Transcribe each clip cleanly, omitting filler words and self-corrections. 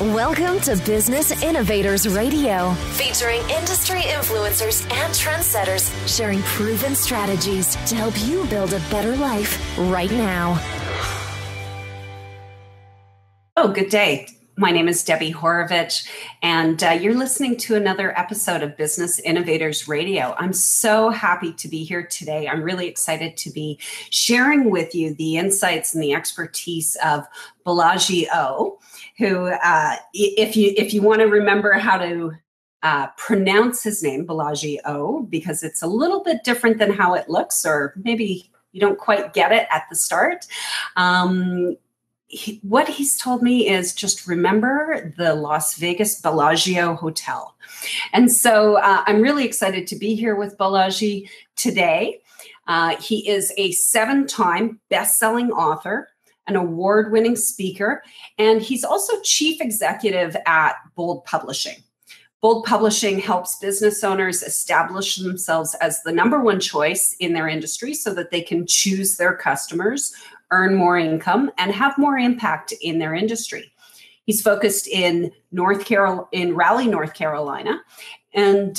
Welcome to Business Innovators Radio, featuring industry influencers and trendsetters sharing proven strategies to help you build a better life right now. Oh, good day. My name is Debbie Horovitch, and you're listening to another episode of Business Innovators Radio. I'm so happy to be here today. I'm really excited to be sharing with you the insights and the expertise of Bellagi O, who, if you want to remember how to pronounce his name, Bellagi O, because it's a little bit different than how it looks, or maybe you don't quite get it at the start. What he's told me is just remember the Las Vegas Bellagi-O Hotel. And so I'm really excited to be here with Bolaji today. He is a 7-time best-selling author, an award-winning speaker, and he's also chief executive at Bold Publishing. Bold Publishing helps business owners establish themselves as the number one choice in their industry so that they can choose their customers, earn more income, and have more impact in their industry. He's focused in Raleigh, North Carolina, and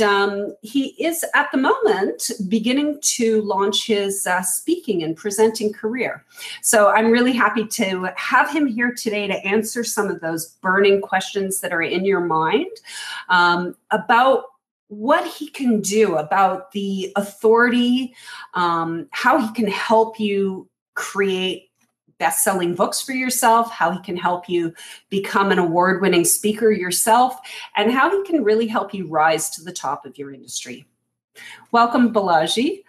he is at the moment beginning to launch his speaking and presenting career. So I'm really happy to have him here today to answer some of those burning questions that are in your mind about what he can do, about the authority, how he can help you create best-selling books for yourself, how he can help you become an award-winning speaker yourself, and how he can really help you rise to the top of your industry. Welcome, Bolaji.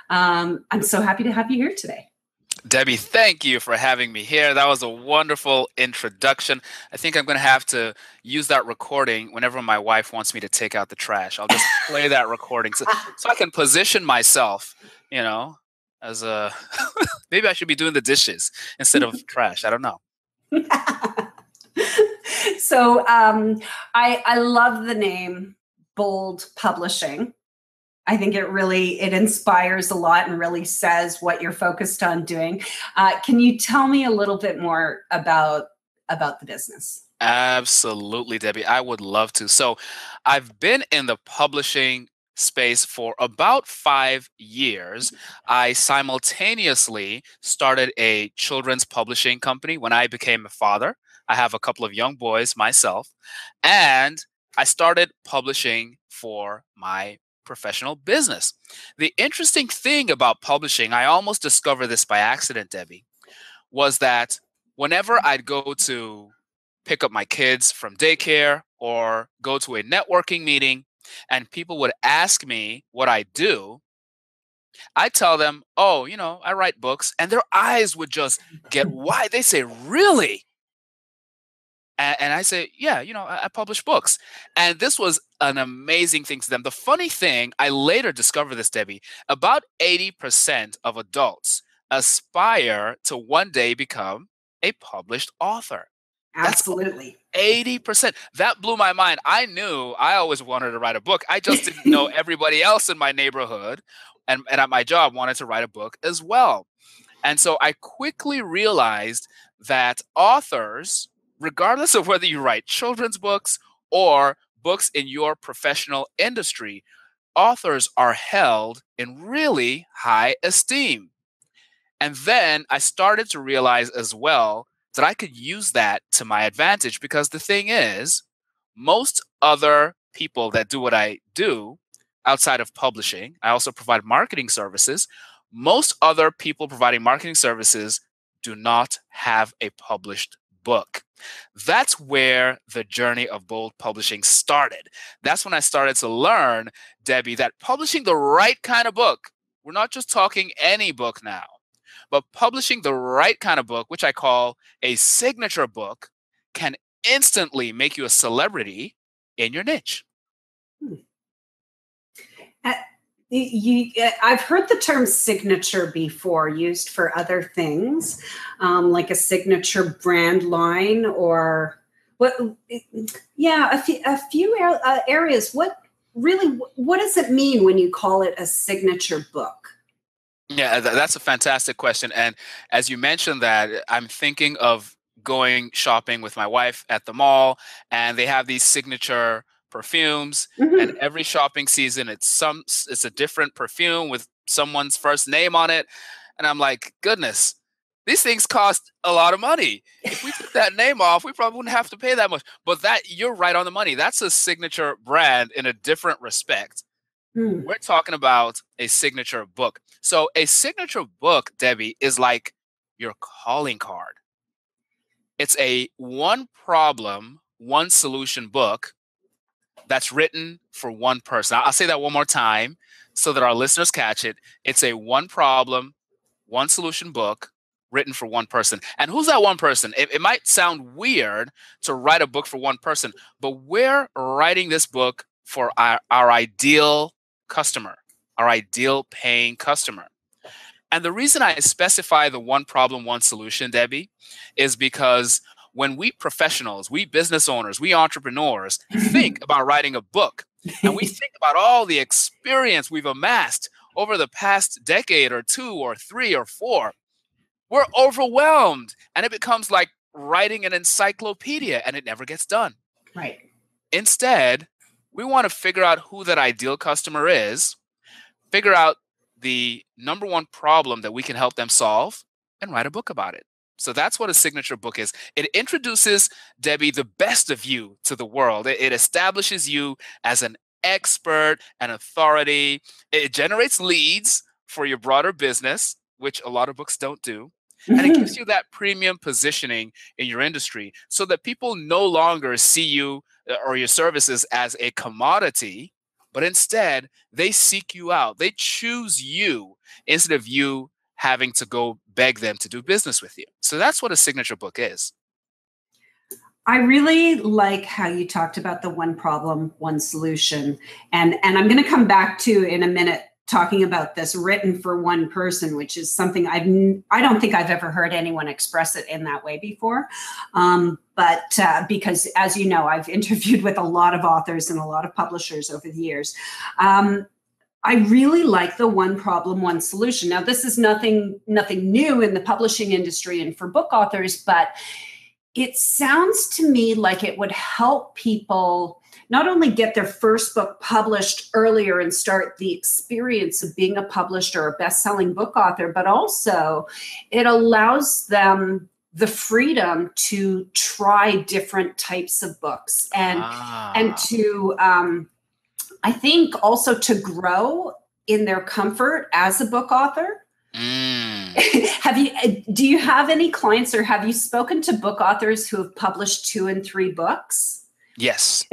I'm so happy to have you here today. Debbie, thank you for having me here. That was a wonderful introduction. I think I'm going to have to use that recording whenever my wife wants me to take out the trash. I'll just play that recording so I can position myself, as a maybe I should be doing the dishes instead of trash. I don't know. So I love the name Bold Publishing. I think it inspires a lot and really says what you're focused on doing. Can you tell me a little bit more about the business? Absolutely, Debbie. I would love to. So I've been in the publishing space for about 5 years. I simultaneously started a children's publishing company when I became a father. I have a couple of young boys myself, and I started publishing for my professional business. The interesting thing about publishing, I almost discovered this by accident, Debbie, was that whenever I'd go to pick up my kids from daycare or go to a networking meeting, and people would ask me what I do, I tell them, oh, I write books. And their eyes would just get wide. They say, really? And I say, yeah, I publish books. And this was an amazing thing to them. The funny thing, I later discovered this, Debbie, about 80% of adults aspire to one day become a published author. Absolutely. 80%. That blew my mind. I knew I always wanted to write a book. I just didn't know everybody else in my neighborhood and at my job wanted to write a book as well. And so I quickly realized that authors, regardless of whether you write children's books or books in your professional industry, authors are held in really high esteem. And then I started to realize as well that I could use that to my advantage, because the thing is, most other people that do what I do outside of publishing, I also provide marketing services. Most other people providing marketing services do not have a published book. That's where the journey of Bold Publishing started. That's when I started to learn, Debbie, that publishing the right kind of book, we're not just talking any book now, but publishing the right kind of book, which I call a signature book, can instantly make you a celebrity in your niche. I've heard the term signature before used for other things, like a signature brand line or what? Yeah, a few areas. What does it mean when you call it a signature book? Yeah, that's a fantastic question. And as you mentioned that, I'm thinking of going shopping with my wife at the mall, and they have these signature perfumes. And every shopping season, it's a different perfume with someone's first name on it. And I'm like, goodness, these things cost a lot of money. If we took that name off, we probably wouldn't have to pay that much. But you're right on the money. That's a signature brand in a different respect. We're talking about a signature book. So a signature book, Debbie, is like your calling card. It's a one problem, one solution book that's written for one person. I'll say that one more time so that our listeners catch it. It's a one problem, one solution book written for one person. And who's that one person? It might sound weird to write a book for one person, but we're writing this book for our ideal customer, our ideal paying customer. And the reason I specify the one problem, one solution, Debbie, is because when we professionals, we business owners, we entrepreneurs think about writing a book, and we think about all the experience we've amassed over the past decade or 2 or 3 or 4, we're overwhelmed, and it becomes like writing an encyclopedia, and it never gets done. Right. Instead, we want to figure out who that ideal customer is, figure out the number one problem that we can help them solve, and write a book about it. So that's what a signature book is. It introduces, Debbie, the best of you to the world. It establishes you as an expert, an authority. It generates leads for your broader business, which a lot of books don't do. And it gives you that premium positioning in your industry so that people no longer see you or your services as a commodity, but instead they seek you out. They choose you instead of you having to go beg them to do business with you. So that's what a signature book is. I really like how you talked about the one problem, one solution. And I'm going to come back to in a minute talking about this written for one person, which is something I don't think I've ever heard anyone express it in that way before. But because, as you know, I've interviewed with a lot of authors and a lot of publishers over the years. I really like the one problem, one solution. Now, this is nothing new in the publishing industry and for book authors, but it sounds to me like it would help people not only get their first book published earlier and start the experience of being a published or a best-selling book author, but also it allows them the freedom to try different types of books and to I think also to grow in their comfort as a book author. Do you have any clients or have you spoken to book authors who have published 2 and 3 books? Yes.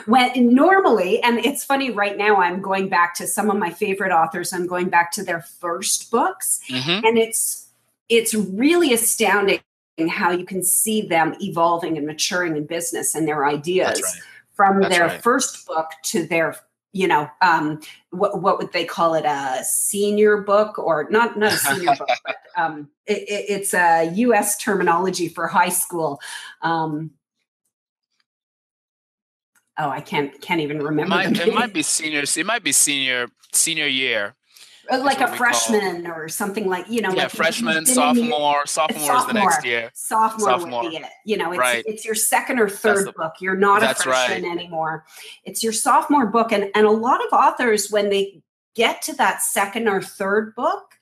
When normally, and it's funny right now, I'm going back to some of my favorite authors. I'm going back to their first books, and it's really astounding how you can see them evolving and maturing in business and their ideas from their first book to their, what would they call it? A senior book, or not a senior book, but it's a U.S. terminology for high school. I can't even remember. It might be senior. It might be senior year. Like a freshman or something like, like freshman, sophomore is the next year. Sophomore would be it. It's your second or third book. You're not a freshman anymore. It's your sophomore book. And a lot of authors, when they get to that second or third book,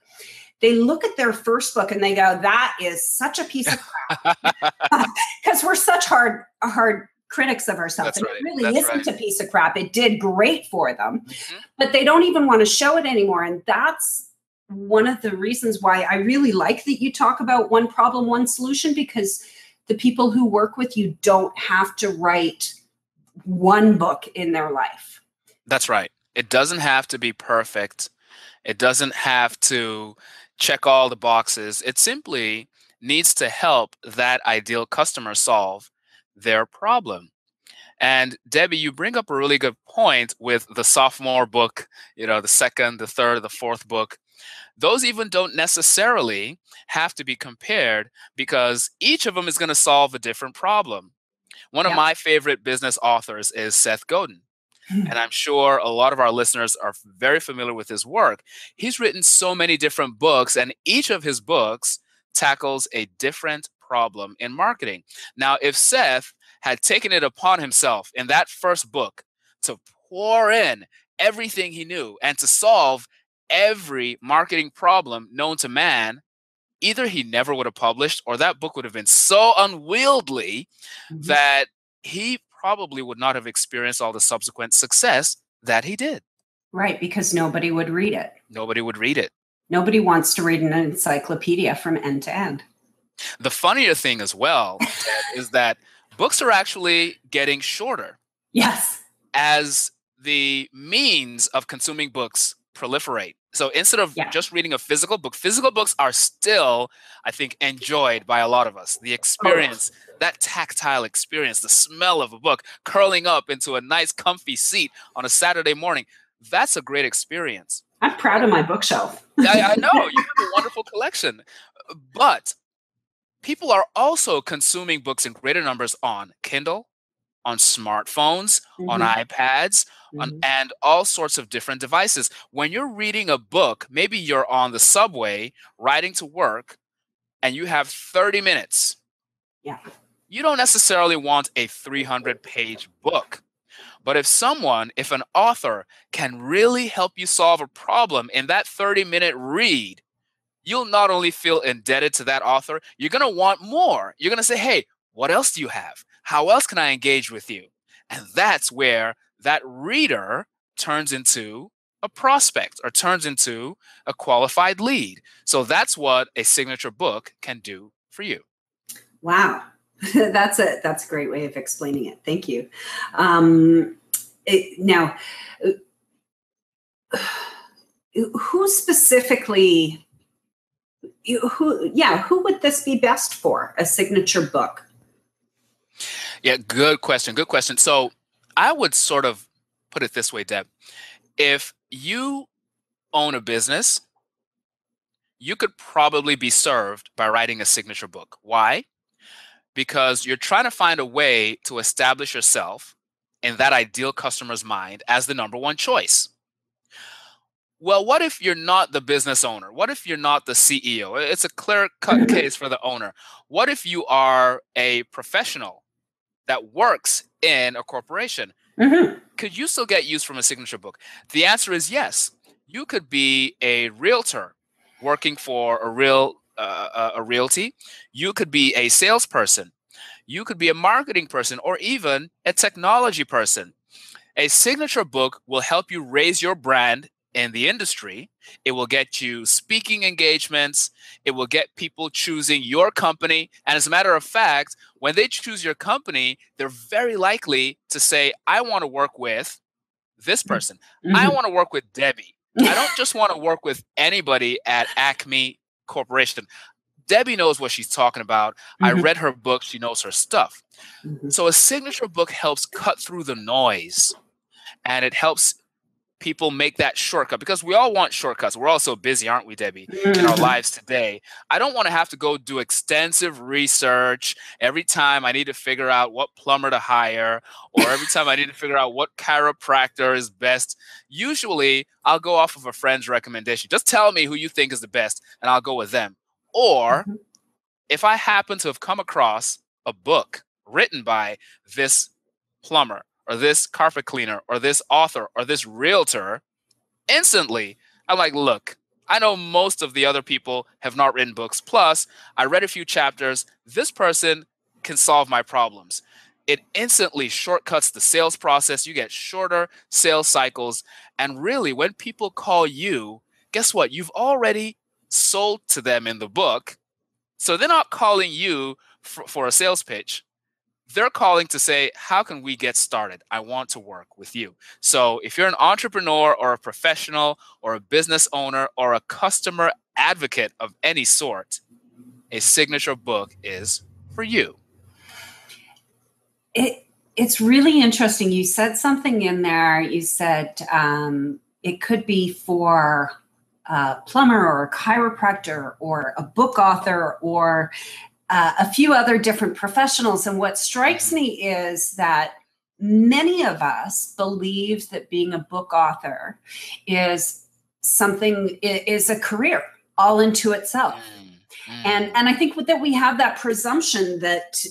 they look at their first book and they go, that is such a piece of crap. Because we're such hard critics of ourselves. And it really isn't a piece of crap. It did great for them, but they don't even want to show it anymore. And that's one of the reasons why I really like that you talk about one problem, one solution, because the people who work with you don't have to write one book in their life. That's right. It doesn't have to be perfect. It doesn't have to check all the boxes. It simply needs to help that ideal customer solve their problem. And Debbie, you bring up a really good point with the sophomore book, the second, the third, the fourth book. Those even don't necessarily have to be compared because each of them is going to solve a different problem. One of my favorite business authors is Seth Godin. And I'm sure a lot of our listeners are very familiar with his work. He's written so many different books, and each of his books tackles a different problem in marketing. Now, if Seth had taken it upon himself in that first book to pour in everything he knew and to solve every marketing problem known to man, either he never would have published or that book would have been so unwieldy that he probably would not have experienced all the subsequent success that he did. Right, because nobody would read it. Nobody would read it. Nobody wants to read an encyclopedia from end to end. The funnier thing as well is that books are actually getting shorter. Yes. As the means of consuming books proliferate. So instead of just reading a physical books are still, I think, enjoyed by a lot of us. The experience, that tactile experience, the smell of a book, curling up into a nice comfy seat on a Saturday morning, that's a great experience. I'm proud of my bookshelf. I know, you have a wonderful collection. But people are also consuming books in greater numbers on Kindle, on smartphones, on iPads, and all sorts of different devices. When you're reading a book, maybe you're on the subway riding to work and you have 30 minutes. Yeah. You don't necessarily want a 300-page book. But if an author can really help you solve a problem in that 30-minute read, you'll not only feel indebted to that author, you're going to want more. You're going to say, hey, what else do you have? How else can I engage with you? And that's where that reader turns into a prospect or turns into a qualified lead. So that's what a signature book can do for you. Wow. That's a great way of explaining it. Thank you. Now, who specifically, who would this be best for, a signature book? Yeah, good question. Good question. So I would sort of put it this way, Deb. If you own a business, you could probably be served by writing a signature book. Why? Because you're trying to find a way to establish yourself in that ideal customer's mind as the number one choice. Well, what if you're not the business owner? What if you're not the CEO? It's a clear-cut case for the owner. What if you are a professional that works in a corporation? Could you still get use from a signature book? The answer is yes. You could be a realtor working for a realty. You could be a salesperson. You could be a marketing person or even a technology person. A signature book will help you raise your brand in the industry. It will get you speaking engagements. It will get people choosing your company. And as a matter of fact, when they choose your company, they're very likely to say, I want to work with this person. I want to work with Debbie. I don't just want to work with anybody at Acme Corporation. Debbie knows what she's talking about. I read her book. She knows her stuff. So a signature book helps cut through the noise, and it helps people make that shortcut, because we all want shortcuts. We're all so busy, aren't we, Debbie, in our lives today? I don't want to have to go do extensive research every time I need to figure out what plumber to hire, or every time I need to figure out what chiropractor is best. Usually, I'll go off of a friend's recommendation. Just tell me who you think is the best, and I'll go with them. Or if I happen to have come across a book written by this plumber or this carpet cleaner or this author or this realtor, instantly I'm like, look, I know most of the other people have not written books. Plus, I read a few chapters. This person can solve my problems. It instantly shortcuts the sales process. You get shorter sales cycles. And really, when people call you, guess what? You've already sold to them in the book. So they're not calling you for a sales pitch. They're calling to say, how can we get started? I want to work with you. So if you're an entrepreneur or a professional or a business owner or a customer advocate of any sort, a signature book is for you. It's really interesting. You said something in there. You said it could be for a plumber or a chiropractor or a book author or a few other different professionals. And what strikes me is that many of us believe that being a book author is a career all into itself. And I think that we have that presumption that,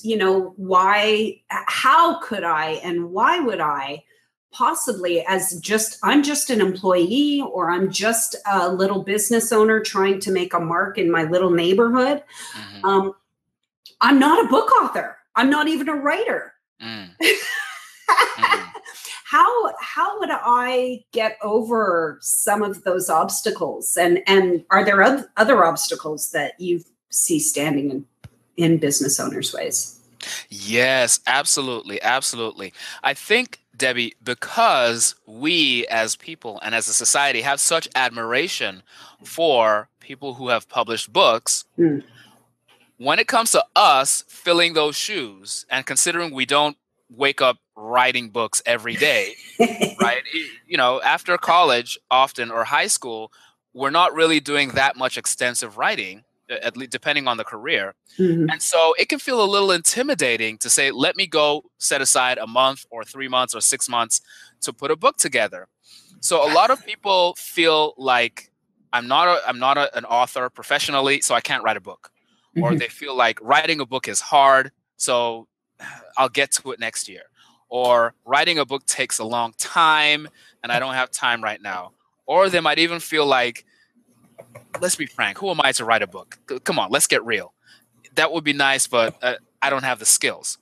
how could I and why would I possibly, I'm just an employee, or I'm just a little business owner trying to make a mark in my little neighborhood. I'm not a book author. I'm not even a writer. How would I get over some of those obstacles? And are there other obstacles that you see standing in business owners' ways? Yes, absolutely. Absolutely. I think, Debbie, because we as people and as a society have such admiration for people who have published books, when it comes to us filling those shoes and considering we don't wake up writing books every day, right? After college often, or high school, we're not really doing that much extensive writing, at least depending on the career. And so it can feel a little intimidating to say, let me go set aside a month or 3 months or 6 months to put a book together. So a lot of people feel like I'm not an author professionally, so I can't write a book. Or they feel like writing a book is hard, so I'll get to it next year. Or writing a book takes a long time and I don't have time right now. Or they might even feel like, let's be frank, who am I to write a book? Come on, let's get real. That would be nice, but I don't have the skills.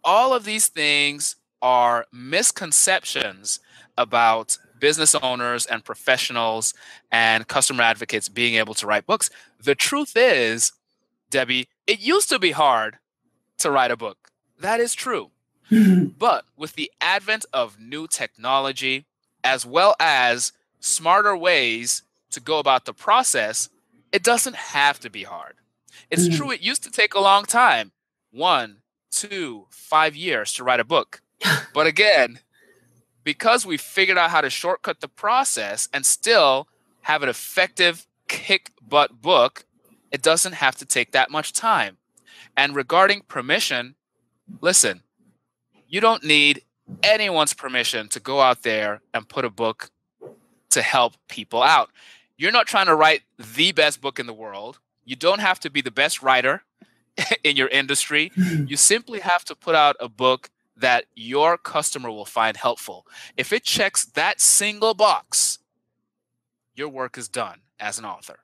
All of these things are misconceptions about business owners and professionals and customer advocates being able to write books. The truth is, Debbie, it used to be hard to write a book. That is true. But with the advent of new technology, as well as smarter ways to go about the process, it doesn't have to be hard. It's true, it used to take a long time, 1, 2, 5 years to write a book. But again, because we figured out how to shortcut the process and still have an effective kick-butt book, it doesn't have to take that much time. And regarding permission, listen, you don't need anyone's permission to go out there and put a book to help people out. You're not trying to write the best book in the world. You don't have to be the best writer in your industry. You simply have to put out a book that your customer will find helpful. If it checks that single box, your work is done as an author.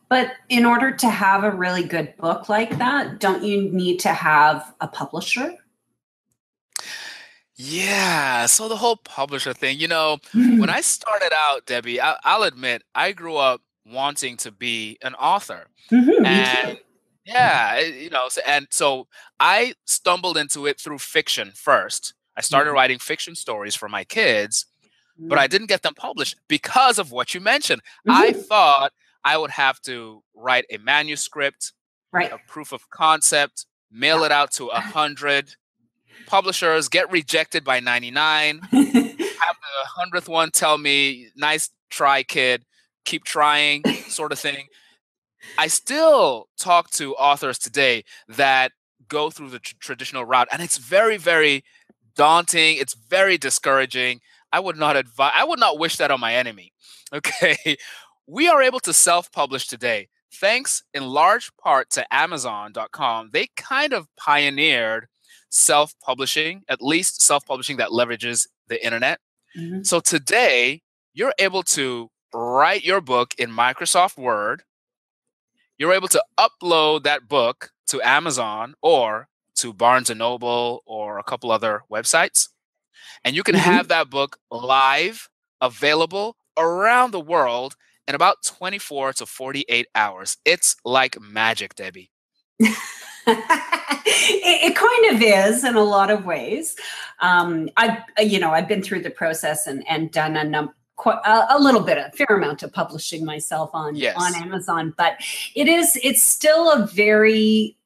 But in order to have a really good book like that, don't you need to have a publisher? Yeah, so the whole publisher thing, when I started out, Debbie, I'll admit, I grew up wanting to be an author. And yeah, so I stumbled into it through fiction first. I started writing fiction stories for my kids, but I didn't get them published because of what you mentioned. I thought I would have to write a manuscript, a proof of concept, mail it out to 100 publishers, get rejected by 99, have the 100th one tell me, nice try, kid, keep trying, sort of thing. I still talk to authors today that go through the traditional route, and it's very, very daunting. It's very discouraging. I would not wish that on my enemy. Okay. We are able to self-publish today, thanks in large part to Amazon.com. They kind of pioneered self-publishing, at least self-publishing that leverages the internet. So today, you're able to write your book in Microsoft Word. You're able to upload that book to Amazon or to Barnes & Noble or a couple other websites. And you can have that book live, available around the world in about 24 to 48 hours. It's like magic, Debbie. It kind of is in a lot of ways. I've been through the process and done a fair amount of publishing myself on Amazon, but it's still a very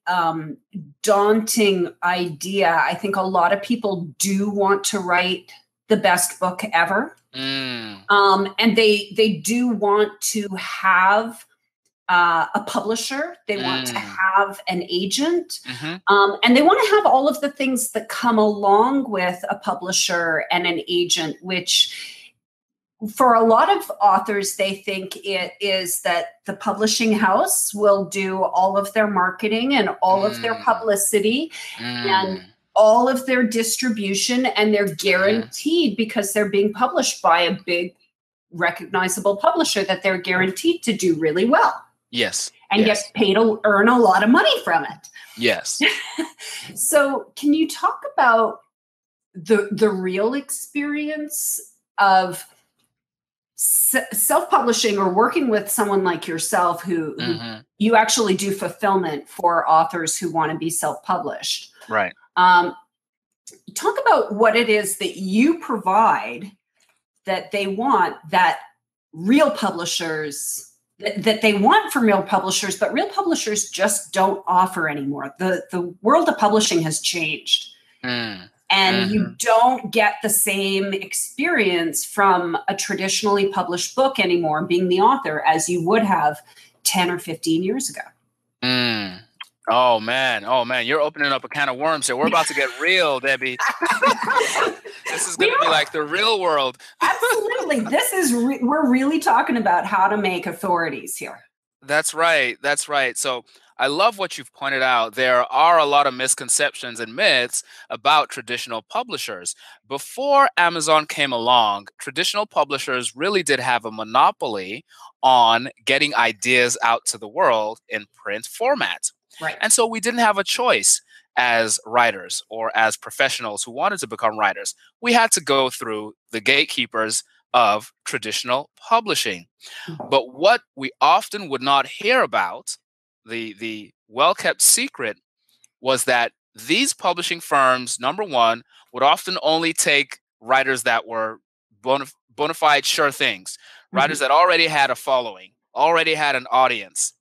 daunting idea. I think a lot of people do want to write the best book ever. And they do want to have a publisher. They want to have an agent. And they want to have all of the things that come along with a publisher and an agent, which for a lot of authors, they think it is that the publishing house will do all of their marketing and all of their publicity and all of their distribution, and they're guaranteed, because they're being published by a big recognizable publisher, that they're guaranteed to do really well. Yes. And get paid to earn a lot of money from it. Yes. So can you talk about the real experience of self-publishing or working with someone like yourself who you actually do fulfillment for authors who want to be self-published? Right. Talk about what it is that you provide that they want, that real publishers, that they want from real publishers, but real publishers just don't offer anymore. The world of publishing has changed. And you don't get the same experience from a traditionally published book anymore, being the author, as you would have 10 or 15 years ago. Oh man, you're opening up a can of worms here. We're about to get real, Debbie. This is going to be like the real world. Absolutely. This is, we're really talking about how to make authorities here. That's right. That's right. So I love what you've pointed out. There are a lot of misconceptions and myths about traditional publishers. Before Amazon came along, traditional publishers really did have a monopoly on getting ideas out to the world in print format. Right. And so we didn't have a choice as writers or as professionals who wanted to become writers. We had to go through the gatekeepers of traditional publishing. But what we often would not hear about, the well-kept secret, was that these publishing firms, number one, would often only take writers that were bona fide sure things, writers that already had a following, already had an audience.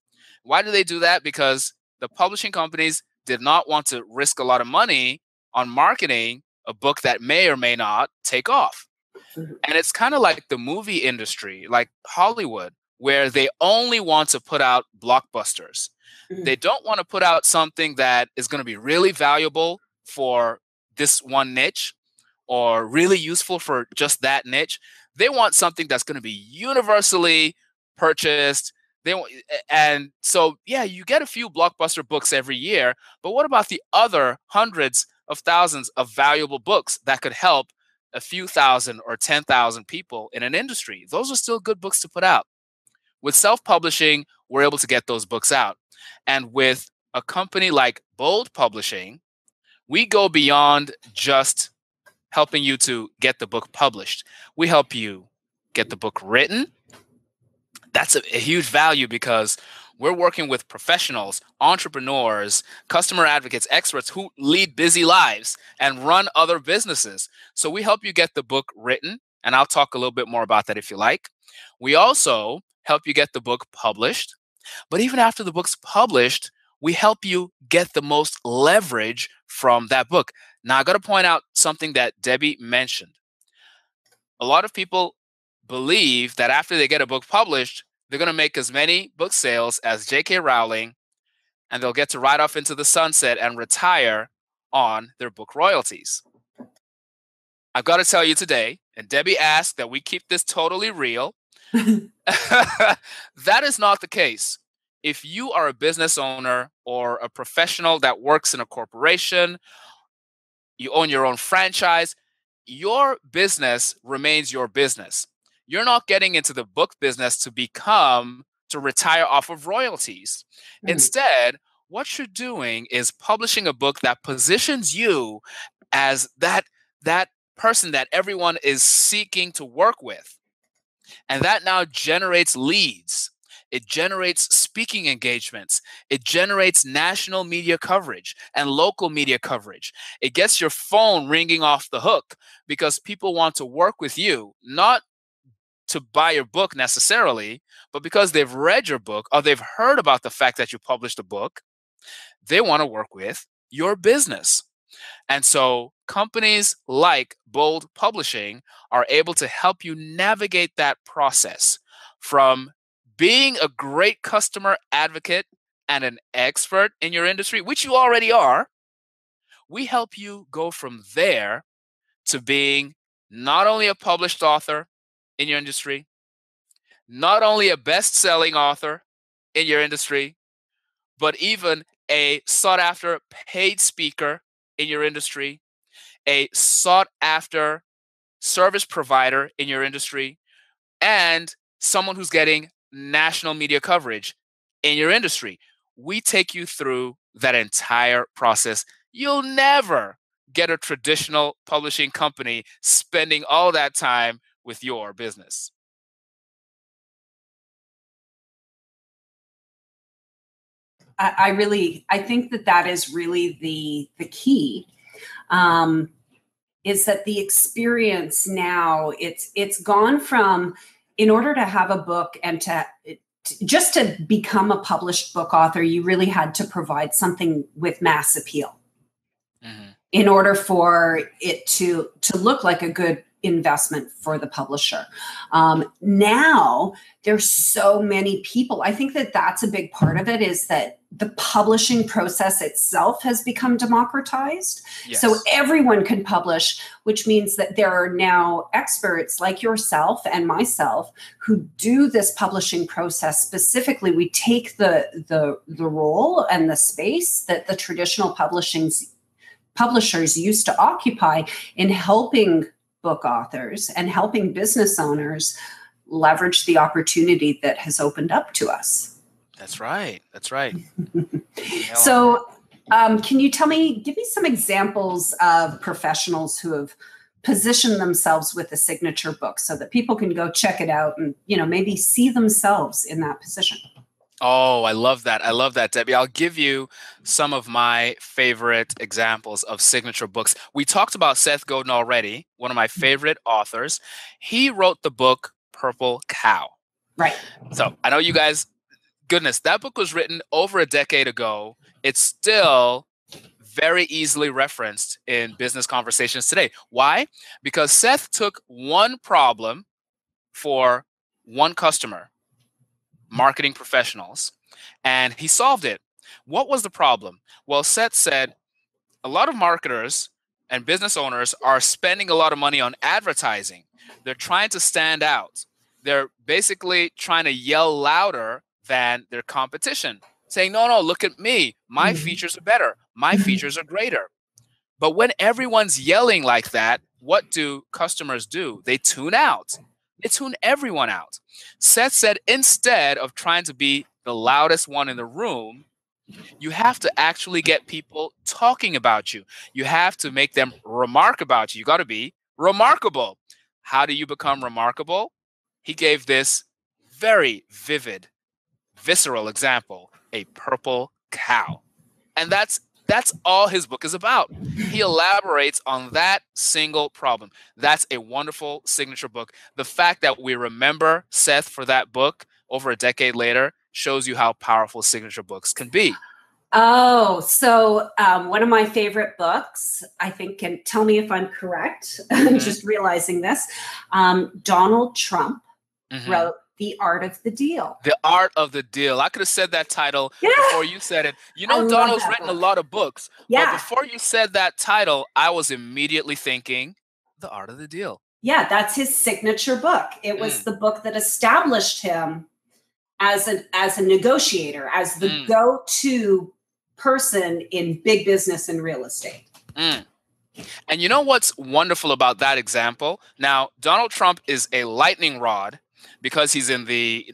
Why do they do that? Because the publishing companies did not want to risk a lot of money on marketing a book that may or may not take off. And it's kind of like the movie industry, like Hollywood, where they only want to put out blockbusters. They don't want to put out something that is going to be really valuable for this one niche or really useful for just that niche. They want something that's going to be universally purchased. And so, yeah, you get a few blockbuster books every year, but what about the other hundreds of thousands of valuable books that could help a few thousand or 10,000 people in an industry? Those are still good books to put out. With self-publishing, we're able to get those books out. And with a company like Bold Publishing, we go beyond just helping you to get the book published. We help you get the book written. That's a huge value because we're working with professionals, entrepreneurs, customer advocates, experts who lead busy lives and run other businesses. So we help you get the book written, and I'll talk a little bit more about that if you like. We also help you get the book published. But even after the book's published, we help you get the most leverage from that book. Now, I got to point out something that Debbie mentioned. A lot of people believe that after they get a book published, they're going to make as many book sales as J.K. Rowling, and they'll get to ride off into the sunset and retire on their book royalties. I've got to tell you today, and Debbie asked that we keep this totally real. That is not the case. If you are a business owner or a professional that works in a corporation, you own your own franchise, your business remains your business. You're not getting into the book business to retire off of royalties. Instead, what you're doing is publishing a book that positions you as that person that everyone is seeking to work with. And that now generates leads. It generates speaking engagements. It generates national media coverage and local media coverage. It gets your phone ringing off the hook because people want to work with you, not to buy your book necessarily, but because they've read your book or they've heard about the fact that you published a book, they want to work with your business. And so companies like Bold Publishing are able to help you navigate that process from being a great customer advocate and an expert in your industry, which you already are. We help you go from there to being not only a published author, in your industry, not only a best-selling author in your industry, but even a sought-after paid speaker in your industry, a sought-after service provider in your industry, and someone who's getting national media coverage in your industry. We take you through that entire process. You'll never get a traditional publishing company spending all that time with your business. I think that is really the key. Is that the experience now, it's gone from, in order to have a book and just to become a published book author, you really had to provide something with mass appeal in order for it to look like a good investment for the publisher. Now there's so many people. I think that's a big part of it, is that the publishing process itself has become democratized. Yes. So everyone can publish, which means that there are now experts like yourself and myself who do this publishing process specifically. We take the role and the space that the traditional publishers used to occupy in helping book authors and helping business owners leverage the opportunity that has opened up to us. That's right. That's right. So can you give me some examples of professionals who have positioned themselves with a signature book so that people can go check it out and, maybe see themselves in that position? Oh, I love that. I love that, Debbie. I'll give you some of my favorite examples of signature books. We talked about Seth Godin already, one of my favorite authors. He wrote the book Purple Cow. Right. So I know you guys, goodness, that book was written over a decade ago. It's still very easily referenced in business conversations today. Why? Because Seth took one problem for one customer, marketing professionals, and he solved it. What was the problem? Well, Seth said a lot of marketers and business owners are spending a lot of money on advertising. They're trying to stand out. They're basically trying to yell louder than their competition, saying, no, look at me. My features are better. My features are greater. But when everyone's yelling like that, what do customers do? They tune out. They tune everyone out. Seth said, instead of trying to be the loudest one in the room, you have to actually get people talking about you. You have to make them remark about you. You got to be remarkable. How do you become remarkable? He gave this very vivid, visceral example, a purple cow. And that's all his book is about. He elaborates on that single problem. That's a wonderful signature book. The fact that we remember Seth for that book over a decade later shows you how powerful signature books can be. Oh, so one of my favorite books, I think, and tell me if I'm correct, I'm just realizing this, Donald Trump wrote The Art of the Deal. The Art of the Deal. I could have said that title before you said it. Donald's written a lot of books. Yeah. But before you said that title, I was immediately thinking The Art of the Deal. Yeah, that's his signature book. It was the book that established him as a negotiator, as the go-to person in big business and real estate. And you know what's wonderful about that example? Now, Donald Trump is a lightning rod because he's in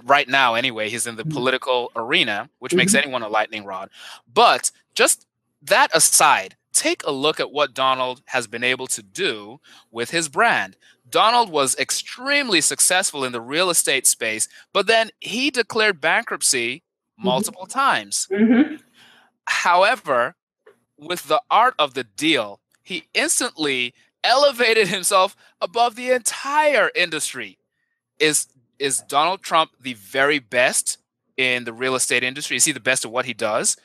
right now anyway, he's in the political arena, which makes anyone a lightning rod. But just that aside, take a look at what Donald has been able to do with his brand. Donald was extremely successful in the real estate space, but then he declared bankruptcy multiple times. However, with The Art of the Deal, he instantly elevated himself above the entire industry. Is Donald Trump the very best in the real estate industry? Is he the best at what he does?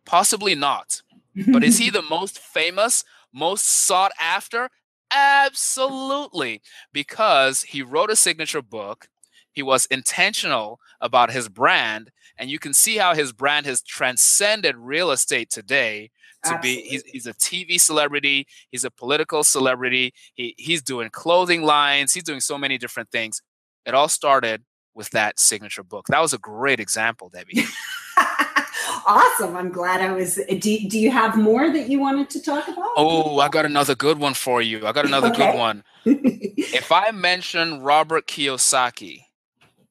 Possibly not. But is he the most famous, most sought after? Absolutely. Because he wrote a signature book. He was intentional about his brand. And you can see how his brand has transcended real estate today to he's a TV celebrity. He's a political celebrity. He's doing clothing lines. He's doing so many different things. It all started with that signature book. That was a great example, Debbie. Awesome. I'm glad I was. Do you have more that you wanted to talk about? Oh, I got another good one for you. Good one. If I mention Robert Kiyosaki.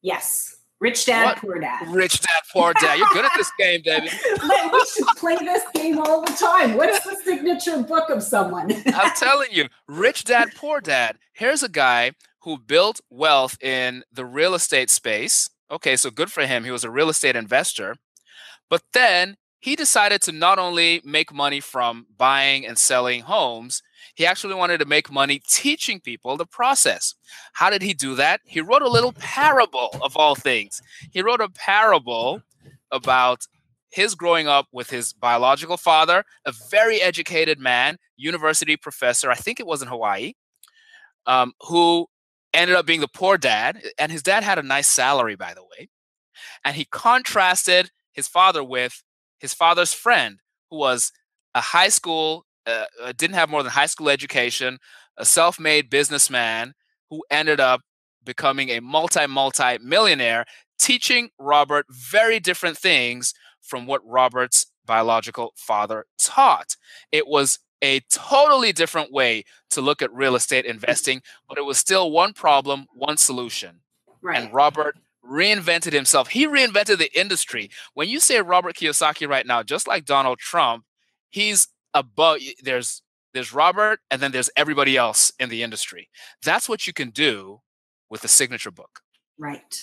Yes. Rich Dad, Poor Dad. Rich Dad, Poor Dad. You're good at this game, Debbie. We should play this game all the time. What's the signature book of someone? I'm telling you, Rich Dad, Poor Dad. Here's a guy who built wealth in the real estate space. Okay, so good for him. He was a real estate investor. But then he decided to not only make money from buying and selling homes, he actually wanted to make money teaching people the process. How did he do that? He wrote a little parable, of all things. He wrote a parable about his growing up with his biological father, a very educated man, university professor, I think it was in Hawaii, who ended up being the poor dad. And his dad had a nice salary, by the way. And he contrasted his father with his father's friend, who was a high school, didn't have more than high school education, a self-made businessman who ended up becoming a multi-millionaire, teaching Robert very different things from what Robert's biological father taught. It was a totally different way to look at real estate investing, but it was still one problem, one solution. Right. And Robert reinvented himself. He reinvented the industry. When you say Robert Kiyosaki right now, just like Donald Trump, he's above. There's Robert, and then there's everybody else in the industry. That's what you can do with a signature book. Right.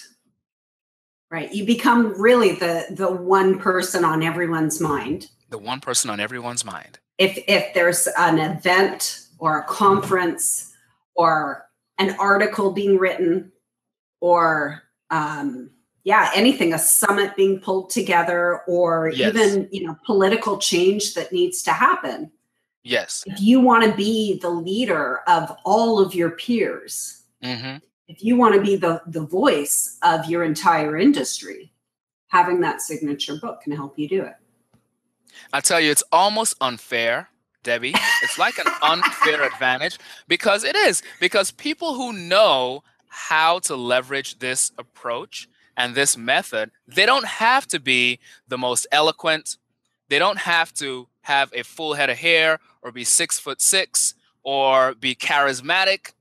Right. You become really the one person on everyone's mind. The one person on everyone's mind. If there's an event or a conference or an article being written or anything, a summit being pulled together, or even, political change that needs to happen. Yes. If you want to be the leader of all of your peers, if you want to be the voice of your entire industry, having that signature book can help you do it. I tell you, it's almost unfair, Debbie. It's like an unfair advantage because it is. Because people who know how to leverage this approach and this method, they don't have to be the most eloquent. They don't have to have a full head of hair or be 6'6" or be charismatic.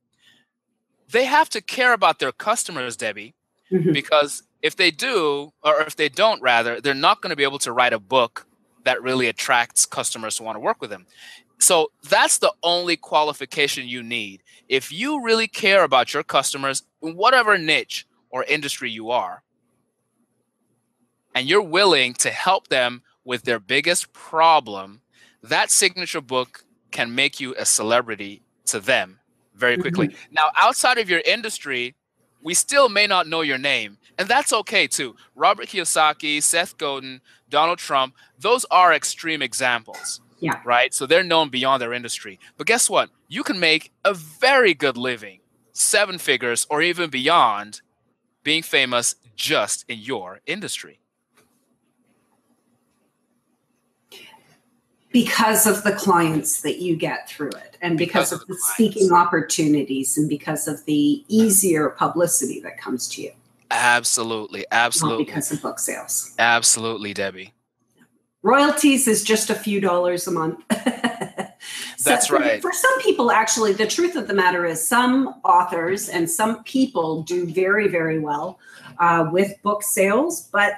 They have to care about their customers, Debbie, because if they do, or if they don't, rather, they're not going to be able to write a book that really attracts customers who want to work with them. So that's the only qualification you need. If you really care about your customers, in whatever niche or industry you are, and you're willing to help them with their biggest problem, that signature book can make you a celebrity to them very quickly. Now, outside of your industry, we still may not know your name, and that's okay too. Robert Kiyosaki, Seth Godin, Donald Trump, those are extreme examples. Yeah. Right? So they're known beyond their industry. But guess what? You can make a very good living, 7 figures or even beyond, being famous just in your industry. Because of the clients that you get through it, and because of the speaking opportunities, and because of the easier publicity that comes to you. Absolutely. Absolutely. Not because of book sales. Absolutely, Debbie. Royalties is just a few dollars a month. That's right. For some people, actually, the truth of the matter is some authors and some people do very, very well with book sales, but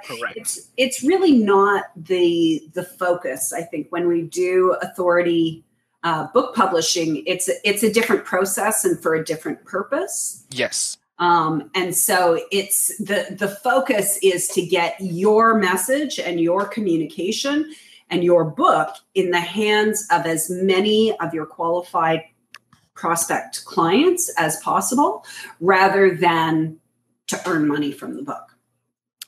it's really not the focus. I think when we do authority book publishing, it's a different process and for a different purpose. Yes. And so it's the focus is to get your message and your communication and your book in the hands of as many of your qualified prospect clients as possible, rather than to earn money from the book.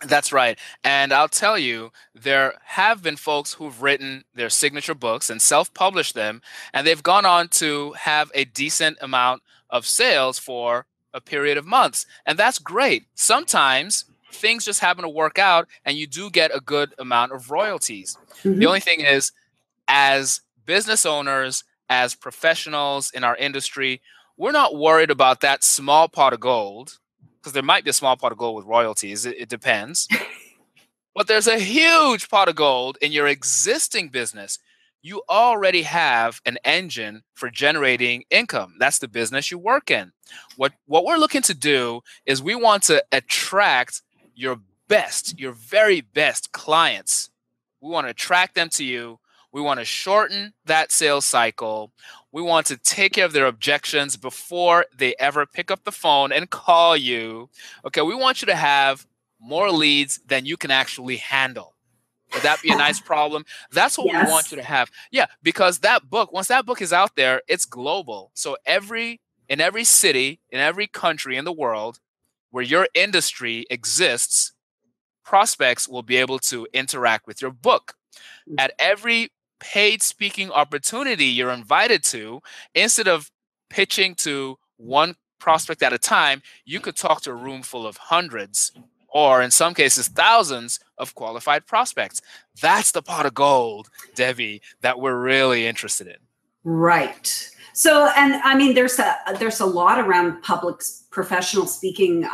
That's right. And I'll tell you, there have been folks who've written their signature books and self-published them, and they've gone on to have a decent amount of sales for a period of months. And that's great. Sometimes things just happen to work out and you do get a good amount of royalties. The only thing is, as business owners, as professionals in our industry, we're not worried about that small pot of gold because there might be a small pot of gold with royalties. It depends. But there's a huge pot of gold in your existing business. You already have an engine for generating income. That's the business you work in. What we're looking to do is we want to attract your best, your very best clients. We want to attract them to you. We want to shorten that sales cycle. We want to take care of their objections before they ever pick up the phone and call you. Okay, we want you to have more leads than you can actually handle. Would that be a nice problem? That's what we want you to have. Yeah, because that book, once that book is out there, it's global. So in every city, in every country in the world where your industry exists, prospects will be able to interact with your book. At every paid speaking opportunity you're invited to, instead of pitching to one prospect at a time, you could talk to a room full of hundreds, or in some cases, thousands of qualified prospects. That's the pot of gold, Debbie, that we're really interested in. Right. So, and I mean, there's a lot around professional speaking.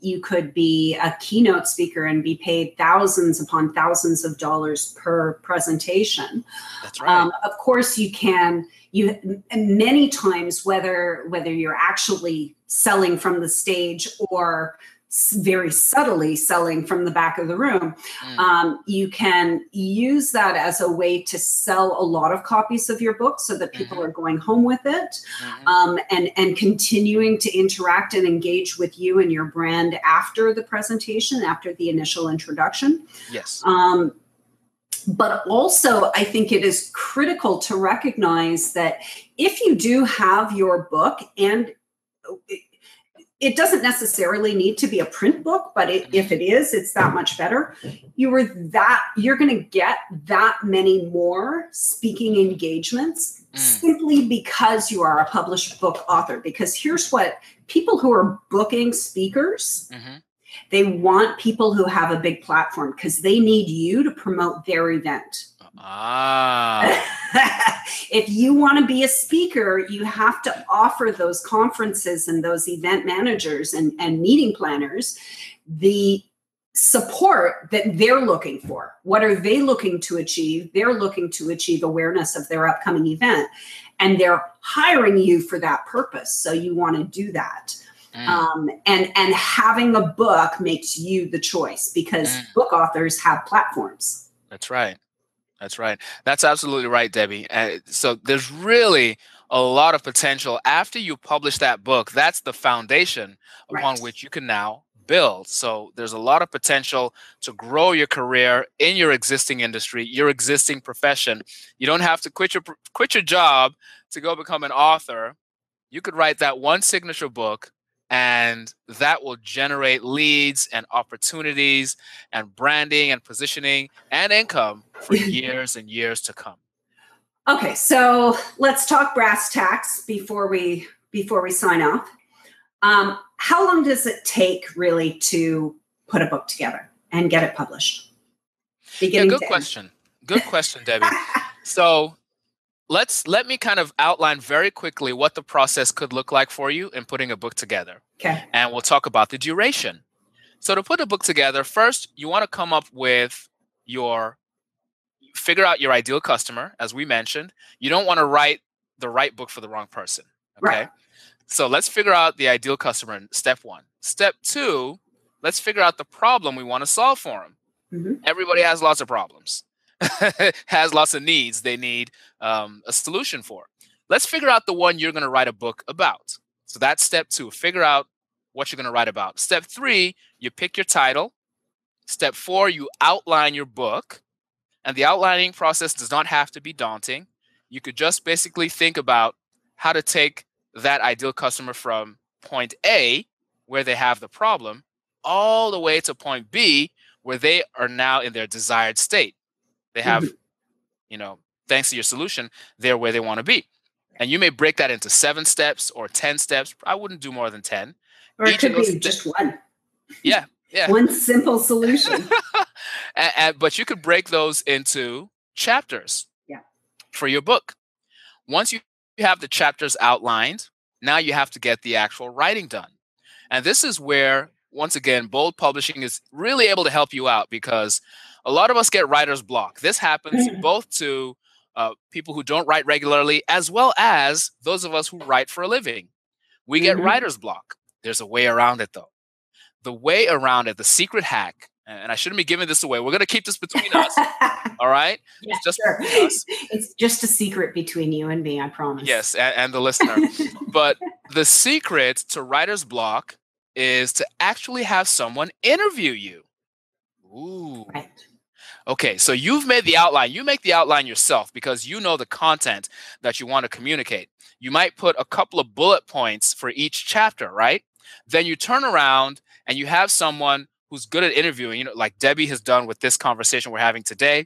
You could be a keynote speaker and be paid thousands upon thousands of dollars per presentation. That's right. Of course, you can. Many times, whether you're actually selling from the stage or very subtly selling from the back of the room, you can use that as a way to sell a lot of copies of your book so that people are going home with it, and continuing to interact and engage with you and your brand after the presentation, after the initial introduction. Yes. But also, I think it is critical to recognize that if you do have your book, and it doesn't necessarily need to be a print book, but if it is, it's that much better. You're going to get that many more speaking engagements simply because you are a published book author. Because here's what people who are booking speakers, they want people who have a big platform because they need you to promote their event. If you want to be a speaker, you have to offer those conferences and those event managers and meeting planners the support that they're looking for. What are they looking to achieve? They're looking to achieve awareness of their upcoming event, and they're hiring you for that purpose. So you want to do that. And having a book makes you the choice because book authors have platforms. That's right. That's right. That's absolutely right, Debbie. So there's really a lot of potential after you publish that book. That's the foundation upon which you can now build. So there's a lot of potential to grow your career in your existing industry, your existing profession. You don't have to quit your job to go become an author. You could write that one signature book, and that will generate leads and opportunities and branding and positioning and income for years and years to come. Okay, so let's talk brass tacks before we sign off. How long does it take really to put a book together and get it published? Good question. Good question, Debbie. So let me kind of outline very quickly what the process could look like for you in putting a book together. Okay. And we'll talk about the duration. So to put a book together, first, you want to come up with figure out your ideal customer, as we mentioned. You don't want to write the right book for the wrong person. Okay. Right. So let's figure out the ideal customer in step one. Step two, let's figure out the problem we want to solve for them. Everybody has lots of problems. Has lots of needs they need a solution for. Let's figure out the one you're going to write a book about. So that's step two, figure out what you're going to write about. Step three, you pick your title. Step four, you outline your book. And the outlining process does not have to be daunting. You could just basically think about how to take that ideal customer from point A, where they have the problem, all the way to point B, where they are now in their desired state. They have, thanks to your solution, they're where they want to be. And you may break that into 7 steps or 10 steps. I wouldn't do more than 10. Or it could be just one. Yeah. One simple solution. But you could break those into chapters for your book. Once you have the chapters outlined, now you have to get the actual writing done. And this is where, once again, Bold Publishing is really able to help you out, because a lot of us get writer's block. This happens both to people who don't write regularly, as well as those of us who write for a living. We get writer's block. There's a way around it, though. The way around it, the secret hack, and I shouldn't be giving this away. We're going to keep this between us. All right? Yeah, it's just sure. between us. It's just a secret between you and me, I promise. Yes, and the listener. But the secret to writer's block is to actually have someone interview you. Ooh. Right. Okay, so you've made the outline. You make the outline yourself because you know the content that you want to communicate. You might put a couple of bullet points for each chapter, right? Then you turn around and you have someone who's good at interviewing, you know, like Debbie has done with this conversation we're having today.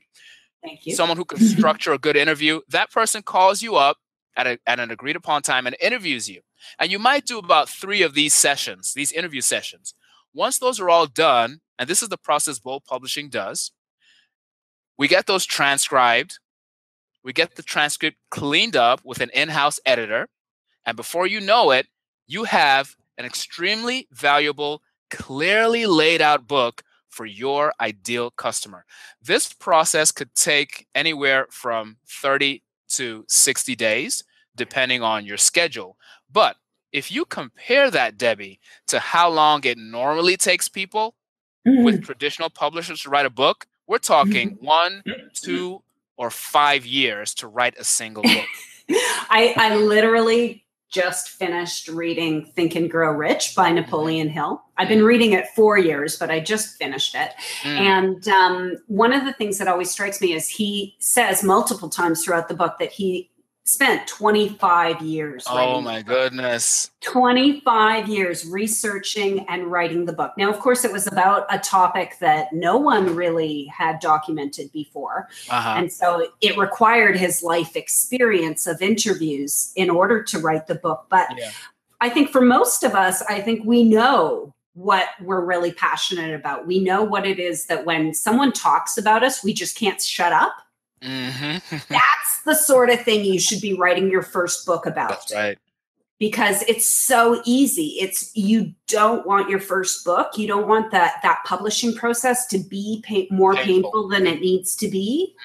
Thank you. Someone who can structure a good interview. That person calls you up at an agreed upon time and interviews you. And you might do about 3 of these sessions, these interview sessions. Once those are all done, and this is the process Bold Publishing does, we get those transcribed. We get the transcript cleaned up with an in-house editor. And before you know it, you have an extremely valuable, clearly laid out book for your ideal customer. This process could take anywhere from 30 to 60 days, depending on your schedule. But if you compare that, Debbie, to how long it normally takes people with traditional publishers to write a book, we're talking 1, 2, or 5 years to write a single book. I literally just finished reading Think and Grow Rich by Napoleon Hill. I've been reading it 4 years, but I just finished it. And one of the things that always strikes me is he says multiple times throughout the book that he spent 25 years writing. Oh my goodness. 25 years researching and writing the book. Now, of course, it was about a topic that no one really had documented before. And so it required his life experience of interviews in order to write the book. But I think for most of us, I think we know what we're really passionate about. We know what it is that when someone talks about us, we just can't shut up. That's the sort of thing you should be writing your first book about. That's right. Because it's so easy. You don't want your first book. You don't want that publishing process to be more painful than it needs to be.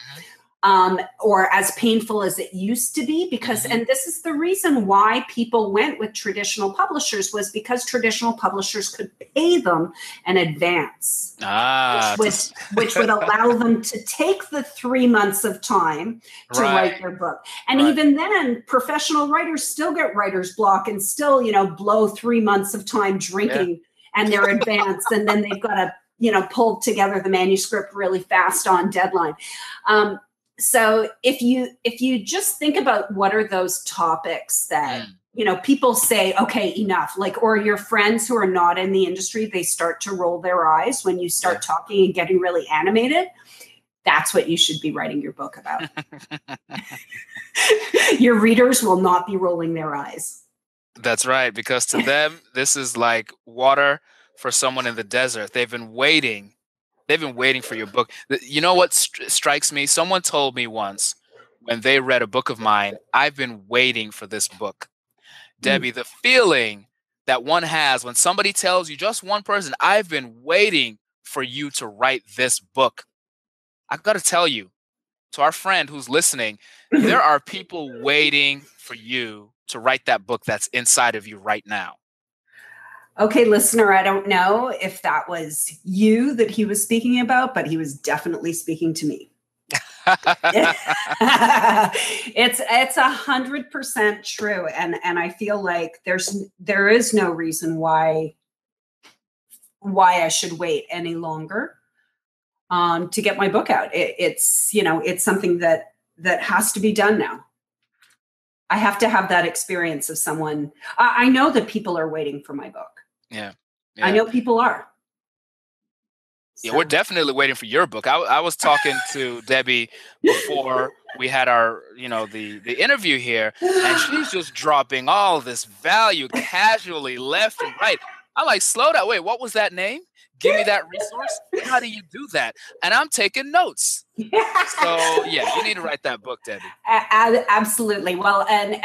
Or as painful as it used to be, because, and this is the reason why people went with traditional publishers, was because traditional publishers could pay them in advance, which would allow them to take the 3 months of time to write their book. And even then, professional writers still get writer's block and still, blow 3 months of time drinking and they're advanced. And then they've got to, pull together the manuscript really fast on deadline. So if you just think about what are those topics that, people say, okay, enough, or your friends who are not in the industry, they start to roll their eyes when you start talking and getting really animated. That's what you should be writing your book about. Your readers will not be rolling their eyes. That's right. Because to them, this is like water for someone in the desert. They've been waiting for your book. You know what strikes me? Someone told me once when they read a book of mine, I've been waiting for this book. Debbie, the feeling that one has when somebody tells you, just one person, I've been waiting for you to write this book. I've got to tell you, to our friend who's listening, there are people waiting for you to write that book that's inside of you right now. Okay, listener, I don't know if that was you that he was speaking about, but he was definitely speaking to me. It's 100% true. And I feel like there is no reason why I should wait any longer to get my book out. It's something that has to be done now. I have to have that experience of someone. I know that people are waiting for my book. Yeah. I know people are. Yeah, we're definitely waiting for your book. I was talking to Debbie before we had our, the interview here, and she's just dropping all this value casually left and right. I'm like, slow down. Wait, what was that name? Give me that resource. How do you do that? And I'm taking notes. So yeah, you need to write that book, Debbie. Absolutely. Well, and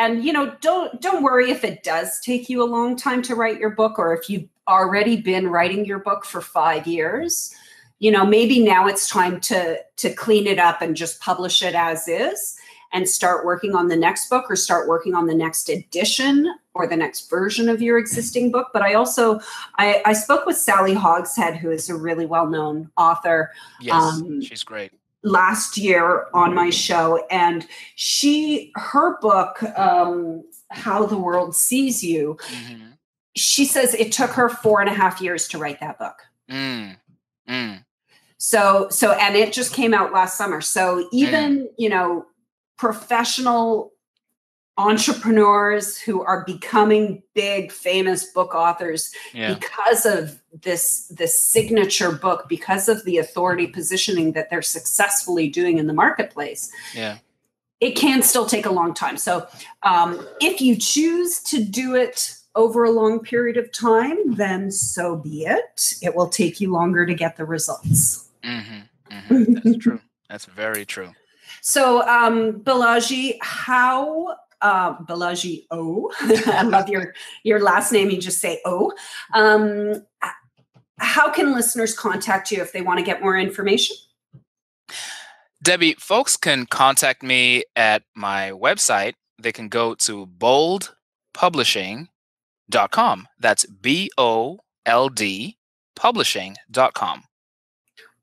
don't worry if it does take you a long time to write your book, or if you already been writing your book for 5 years, maybe now it's time to clean it up and just publish it as is and start working on the next book or start working on the next edition or the next version of your existing book. But I spoke with Sally Hogshead, who is a really well-known author. Yes, she's great. Last year on my show, and her book, How the World Sees You, she says it took her 4.5 years to write that book. So, and it just came out last summer. So even, professional entrepreneurs who are becoming big, famous book authors because of this signature book, because of the authority positioning that they're successfully doing in the marketplace. Yeah. It can still take a long time. So if you choose to do it over a long period of time, then so be it. It will take you longer to get the results. That's true. That's very true. So Bellagi, Bellagi O. I love your last name. You just say O. How can listeners contact you if they want to get more information? Debbie, folks can contact me at my website. They can go to boldpublishing.com. That's BOLD publishing.com.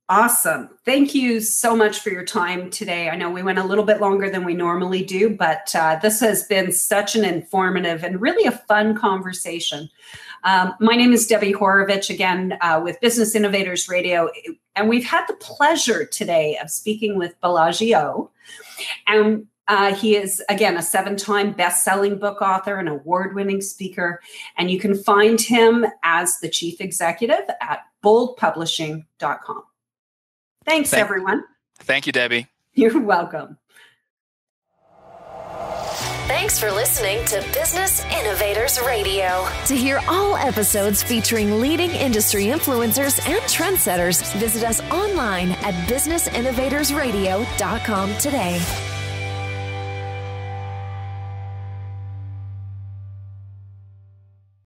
Awesome. Thank you so much for your time today. I know we went a little bit longer than we normally do, but this has been such an informative and really a fun conversation. My name is Debbie Horovitch, again, with Business Innovators Radio. And we've had the pleasure today of speaking with Bolaji O. And he is, again, a 7-time best-selling book author and award-winning speaker. And you can find him as the chief executive at boldpublishing.com. Thanks, everyone. Thank you, Debbie. You're welcome. Thanks for listening to Business Innovators Radio. To hear all episodes featuring leading industry influencers and trendsetters, visit us online at businessinnovatorsradio.com today.